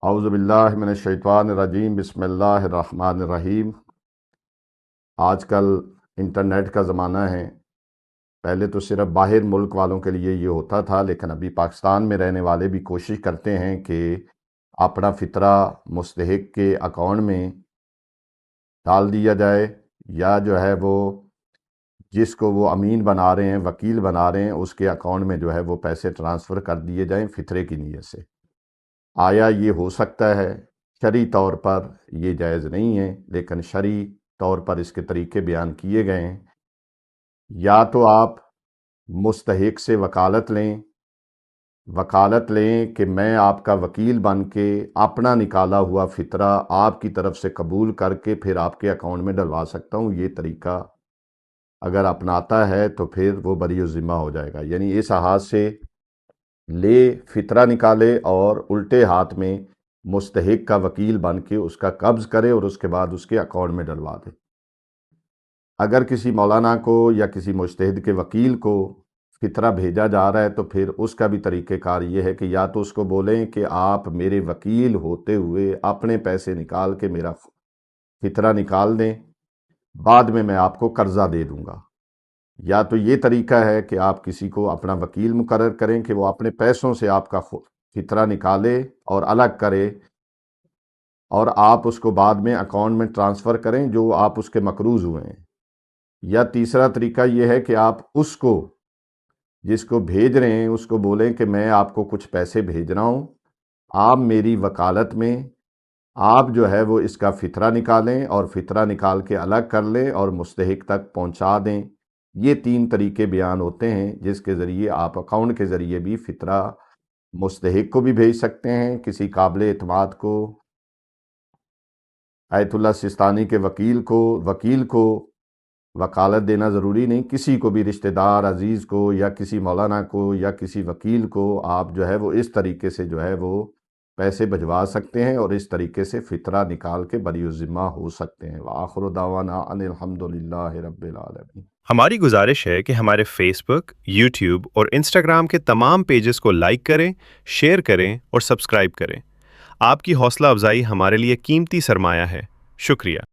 اعوذ باللہ من الشیطان الرجیم بسم اللہ الرحمن الرحیم۔ آج کل انٹرنیٹ کا زمانہ ہے۔ پہلے تو صرف باہر ملک والوں کے لیے یہ ہوتا تھا، لیکن ابھی پاکستان میں رہنے والے بھی کوشش کرتے ہیں کہ اپنا فطرہ مستحق کے اکاؤنٹ میں ڈال دیا جائے، یا جو ہے وہ جس کو وہ امین بنا رہے ہیں، وکیل بنا رہے ہیں، اس کے اکاؤنٹ میں جو ہے وہ پیسے ٹرانسفر کر دیے جائیں فطرے کی نیت سے۔ آیا یہ ہو سکتا ہے؟ شرعی طور پر یہ جائز نہیں ہے، لیکن شرعی طور پر اس کے طریقے بیان کیے گئے ہیں۔ یا تو آپ مستحق سے وکالت لیں کہ میں آپ کا وکیل بن کے اپنا نکالا ہوا فطرہ آپ کی طرف سے قبول کر کے پھر آپ کے اکاؤنٹ میں ڈلوا سکتا ہوں۔ یہ طریقہ اگر اپناتا ہے تو پھر وہ بری الذمہ ہو جائے گا، یعنی اس لحاظ سے فطرہ نکالے اور الٹے ہاتھ میں مستحق کا وکیل بن کے اس کا قبض کرے اور اس کے بعد اس کے اکاؤنٹ میں ڈلوا دے۔ اگر کسی مولانا کو یا کسی مجتہد کے وکیل کو فطرہ بھیجا جا رہا ہے تو پھر اس کا بھی طریقہ کار یہ ہے کہ یا تو اس کو بولیں کہ آپ میرے وکیل ہوتے ہوئے اپنے پیسے نکال کے میرا فطرہ نکال دیں، بعد میں آپ کو قرضہ دے دوں گا۔ یا تو یہ طریقہ ہے کہ آپ کسی کو اپنا وکیل مقرر کریں کہ وہ اپنے پیسوں سے آپ کا فطرہ نکالے اور الگ کرے، اور آپ اس کو بعد میں اکاؤنٹ میں ٹرانسفر کریں جو آپ اس کے مقروض ہوئے ہیں۔ یا تیسرا طریقہ یہ ہے کہ آپ اس کو جس کو بھیج رہے ہیں اس کو بولیں کہ میں آپ کو کچھ پیسے بھیج رہا ہوں، آپ میری وکالت میں آپ جو ہے وہ اس کا فطرہ نکالیں اور فطرہ نکال کے الگ کر لیں اور مستحق تک پہنچا دیں۔ یہ 3 طریقے بیان ہوتے ہیں جس کے ذریعے آپ اکاؤنٹ کے ذریعے بھی فطرہ مستحق کو بھی بھیج سکتے ہیں، کسی قابل اعتماد کو، آیت اللہ سستانی کے وکیل کو وکالت دینا ضروری نہیں، کسی کو بھی رشتہ دار عزیز کو یا کسی مولانا کو یا کسی وکیل کو آپ جو ہے وہ اس طریقے سے جو ہے وہ پیسے بھجوا سکتے ہیں اور اس طریقے سے فطرہ نکال کے بری الذمہ ہو سکتے ہیں۔ وآخر دعوانا ان الحمدللہ رب العالمین۔ ہماری گزارش ہے کہ ہمارے فیس بک، یوٹیوب اور انسٹاگرام کے تمام پیجز کو لائک کریں، شیئر کریں اور سبسکرائب کریں۔ آپ کی حوصلہ افزائی ہمارے لیے قیمتی سرمایہ ہے۔ شکریہ۔